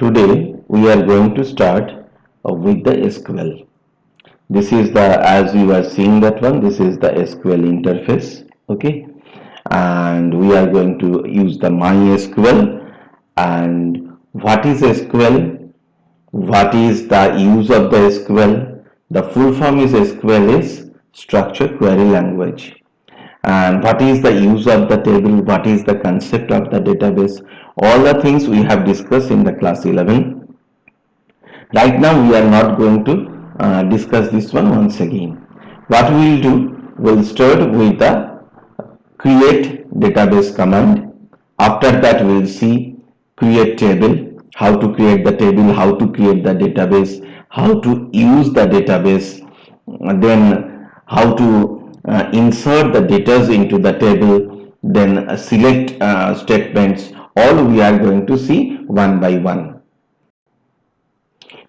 Today we are going to start with the SQL. This is as you are seeing that one, this is the SQL interface. Okay, and we are going to use the MySQL. And what is SQL? What is the use of the SQL? The full form is SQL is Structured Query Language. And what is the use of the table, what is the concept of the database, all the things we have discussed in the class 11. Right now we are not going to discuss this one once again. What we will do, we'll start with the create database command. After that we'll see create table, how to create the table, how to create the database, how to use the database, then how to insert the data into the table, then select statements. All we are going to see one by one.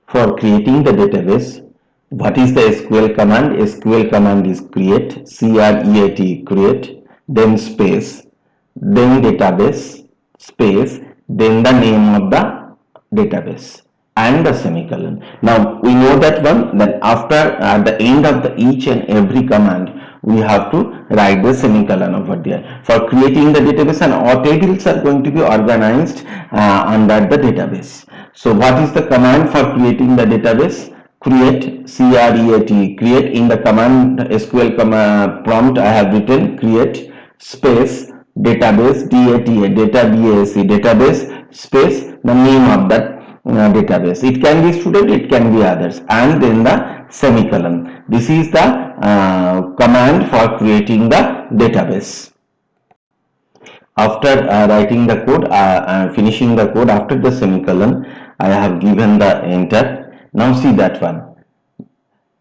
For creating the database, what is the SQL command? SQL command is create, C-R-E-A-T, create, then space, then database, space, then the name of the database and the semicolon. Now we know that one, that after at the end of each and every command we have to write the semicolon over there. For creating the database, and all tables are going to be organized under the database. So what is the command for creating the database? Create, C-R-E-A-T, create. In the command SQL command prompt I have written create space database, D-A-T-A, database, space the name of that database. It can be student, it can be others, and then the semicolon. This is the command for creating the database. After writing the code, finishing the code, after the semicolon, I have given the enter. Now see that one.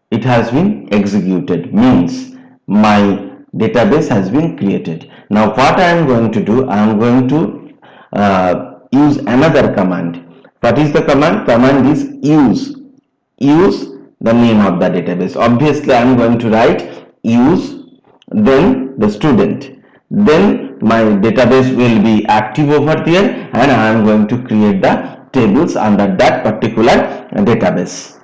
It has been executed, means my database has been created. Now what I am going to do, I am going to use another command. What is the command? Command is use. Use the name of the database. Obviously I am going to write use, then the student. Then my database will be active over there, and I am going to create the tables under that particular database.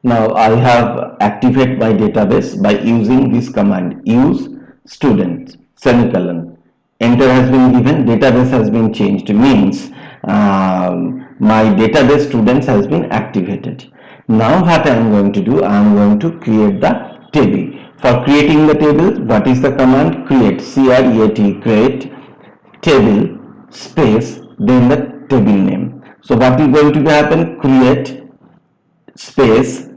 Now I have activated my database by using this command use student, semicolon. Enter has been given, database has been changed, means my database students has been activated. Now what I am going to do, I am going to create the table. For creating the table, what is the command? Create, C-R-E-A-T, create table, space, then the table name. So what is going to happen? Create space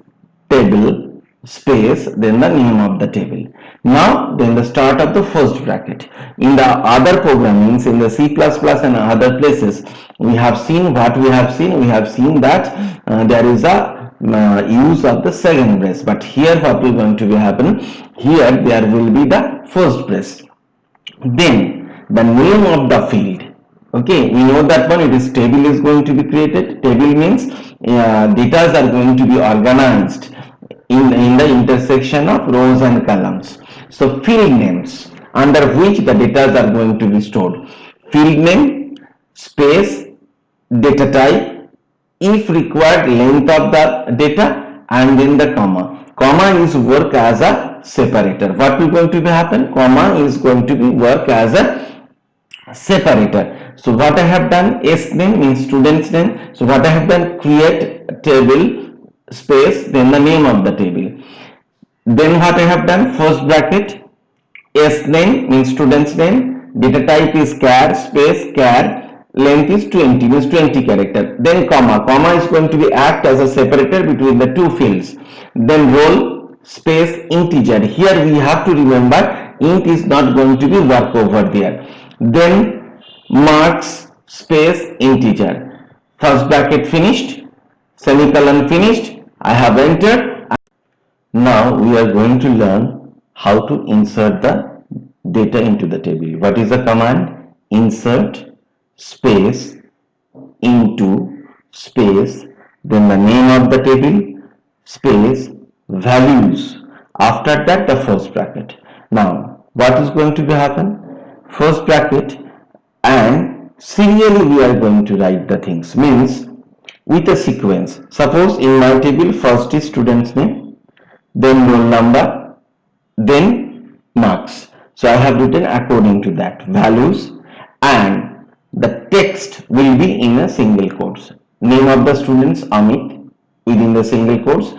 table, space, then the name of the table. Now then the start of the first bracket. In the other programmings, in the C++ and other places, we have seen what we have seen. We have seen that there is a use of the second brace, but here what will going to be happen? Here there will be the first brace, then the name of the field. Okay, we know that one, it is table is going to be created. Table means data are going to be organized in the intersection of rows and columns. So field names under which the data are going to be stored. Field name, space, data type, if required length of the data, and then the comma. Comma is work as a separator. What will going to be happen? Comma is going to be work as a separator. So what I have done, S name means student's name. So what I have done, create table, space, then the name of the table. Then what I have done, first bracket, S name means student's name, data type is char, space, char, length is 20, means 20 character. Then comma is going to be act as a separator between the two fields. Then roll, space, integer. Here we have to remember int is not going to be work over there. Then marks, space, integer. First bracket finished, semicolon finished. I have entered. Now we are going to learn how to insert the data into the table. What is the command? Insert space into space, then the name of the table, space, values. After that the first bracket. Now what is going to be happen? First bracket and serially we are going to write the things, means with a sequence. Suppose in my table first is student's name, then roll number, then marks. So I have written according to that values, and the text will be in a single quotes. Name of the students Amit within the single quotes.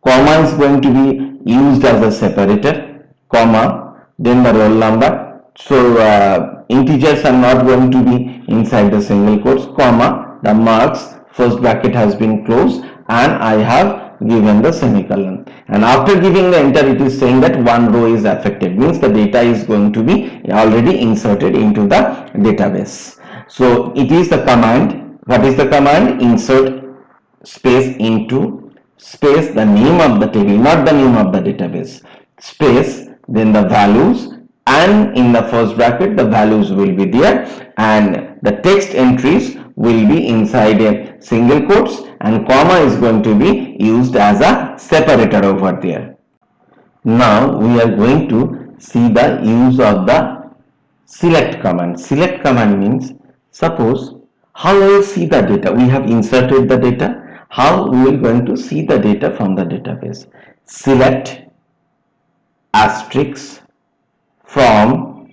Comma is going to be used as a separator, comma, then the roll number. So integers are not going to be inside the single quotes, comma, the marks, first bracket has been closed, and I have given the semicolon. And after giving the enter, it is saying that one row is affected, means the data is going to be already inserted into the database. So it is the command. What is the command? Insert space into space the name of the table, not the name of the database, space, then the values, and in the first bracket the values will be there, and the text entries will be inside a single quotes, and comma is going to be used as a separator over there. Now we are going to see the use of the select command. Select command means, suppose how we will see the data. We have inserted the data. How we will going to see the data from the database? Select asterisk from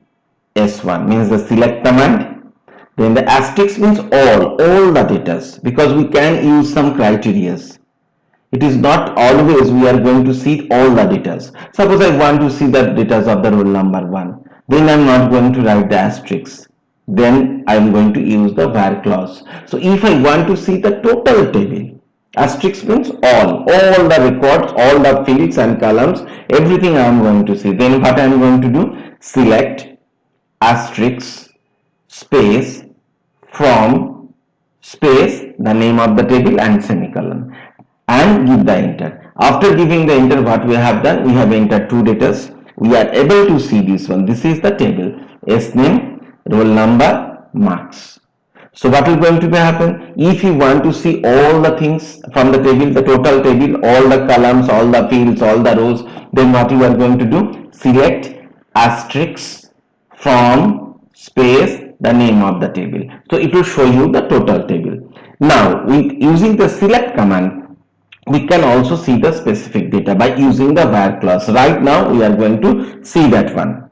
S1 means the select command. Then the asterisk means all the data, because we can use some criteria. It is not always we are going to see all the data. Suppose I want to see the data of the roll number 1, then I am not going to write the asterisk. Then I am going to use the where clause. So if I want to see the total table, asterisk means all the records, all the fields and columns, everything I am going to see. Then what I am going to do? Select asterisk space from space the name of the table and semicolon, and give the enter. After giving the enter, what we have done? We have entered two data. We are able to see this one. This is the table. S name, roll number, marks. So what is going to happen? If you want to see all the things from the table, the total table, all the columns, all the fields, all the rows, then what you are going to do? Select asterisk from space the name of the table. So it will show you the total table. Now with using the select command, we can also see the specific data by using the where clause. Right now we are going to see that one.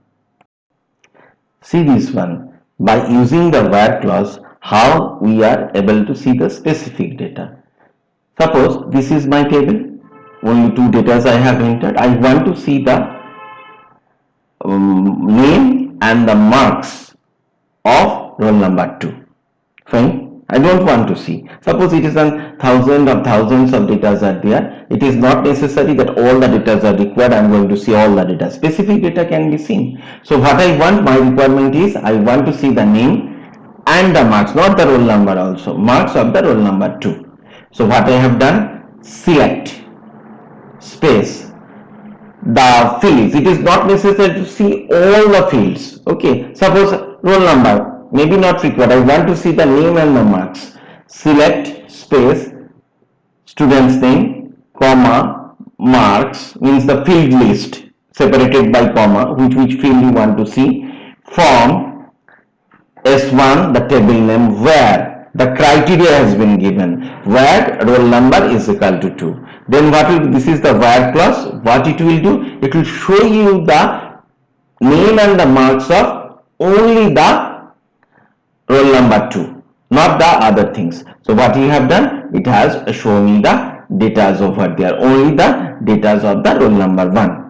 See this one. By using the where clause, how we are able to see the specific data. Suppose this is my table, only two data I have entered. I want to see the name and the marks of roll number 2. Fine. I don't want to see. Suppose it is a thousands of data are there. It is not necessary that all the data are required. I am going to see all the data. Specific data can be seen. So what I want, my requirement is I want to see the name and the marks, not the roll number also. Marks of the roll number 2. So what I have done? Select space the fields. It is not necessary to see all the fields. Okay. Suppose roll number, maybe not required. I want to see the name and the marks. Select space student's name, comma, marks means the field list separated by comma, which field you want to see, from S1 the table name where the criteria has been given, where roll number is equal to 2. Then what will, this is the where clause. What it will do? It will show you the name and the marks of only the roll number 2, not the other things. So what you have done? It has shown me the data over there, only the data of the roll number 1.